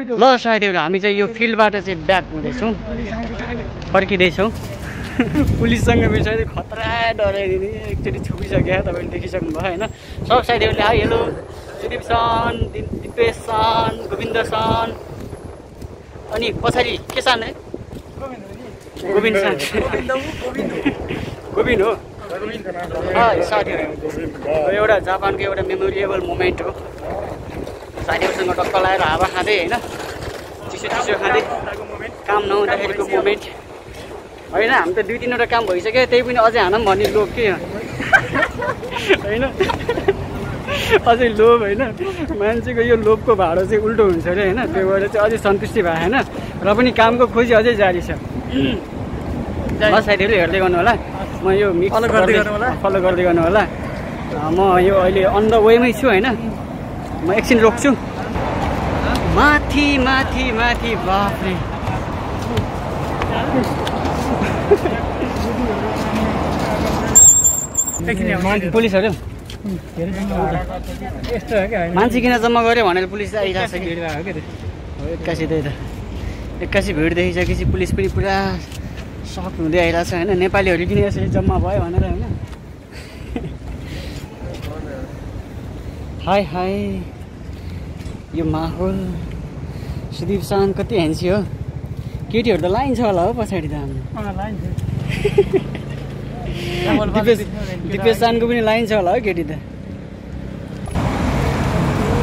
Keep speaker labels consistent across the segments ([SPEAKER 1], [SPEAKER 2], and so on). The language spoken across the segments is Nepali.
[SPEAKER 1] ल साथीहरु हामी चाहिँ यो फिल्डबाट चाहिँ ब्याक हुँदैछौँ फर्किँदैछौँ पुलिससँग बिचरा खतरा डराइदिने एकचोटि छुपिसक्यो तपाईँले देखिसक्नु भयो होइन सब साथीहरूले हाई हेलो सुदीप सन दिपेश सन गोविन्द सन अनि पछाडि के सन है गोविन्द सन गोविन्द हो साथीहरू एउटा जापानको एउटा मेमोरेबल मोमेन्ट हो साथीहरूसँग टक्क लगाएर हावा खाँदै होइन चिसो चिसो खाँदै काम नहुँदाखेरिको मोमेन्ट होइन हामी त 2-3वटा काम भइसक्यो त्यही पनि अझै हानौँ भन्ने लोभ के होइन अझै लोभ होइन मान्छेको यो लोभको भाडो चाहिँ उल्टो हुन्छ अरे होइन त्यो भएर चाहिँ अझै सन्तुष्टि भएन र पनि कामको खोजी अझै जारी छ साथीहरू हेर्दै गर्नु होला म यो मिक्स फलो गर्दै गर्नु होला म यो अहिले अन द वेमै छु होइन म एकछिन रोक्छु माथि माथि माथि बाफ्रे पुलिसहरू मान्छे किन जम्मा गऱ्यो भनेर पुलिस आइरहेको छ कि एक्कासी त्यही त एक्कासी भिड देखिसकेपछि पुलिस पनि पुरा सक हुँदै आइरहेको छ होइन नेपालीहरू किन यसरी जम्मा भयो भनेर होइन हाई हाई यो माहौल सुदीप सान कति ह्यान्सी हो केटीहरू त लाइन छ होला हो पछाडि त दिपेश सानको पनि लाइन छ होला हो केटी त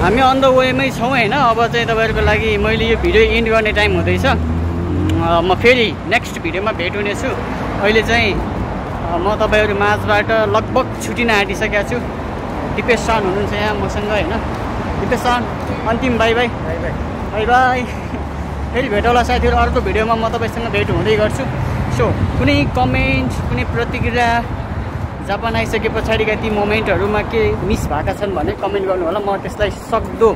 [SPEAKER 1] हामी अन द वेमै छौँ होइन अब चाहिँ तपाईँहरूको लागि मैले यो भिडियो इन्ड गर्ने टाइम हुँदैछ म फेरि नेक्स्ट भिडियोमा भेट हुनेछु अहिले चाहिँ म तपाईँहरू माझबाट लगभग छुटिन आँटिसकेको छु दिपेश सन हुनुहुन्छ यहाँ मसँग होइन दिपेश सन अन्तिम बाई बाई बाई बाई फेरि भेटौँला साथीहरू अर्को भिडियोमा म तपाईँसँग भेट हुँदै गर्छु सो कुनै कमेन्ट कुनै प्रतिक्रिया जापान आइसके पछाडिका ती मोमेन्टहरूमा के मिस भएका छन् भने कमेन्ट गर्नु होला म त्यसलाई सक्दो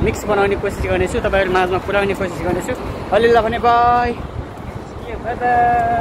[SPEAKER 1] मिक्स बनाउने कोसिस गर्नेछु तपाईँहरू माझमा पुर्याउने कोसिस गर्नेछु अहिले ल भने बाई बाई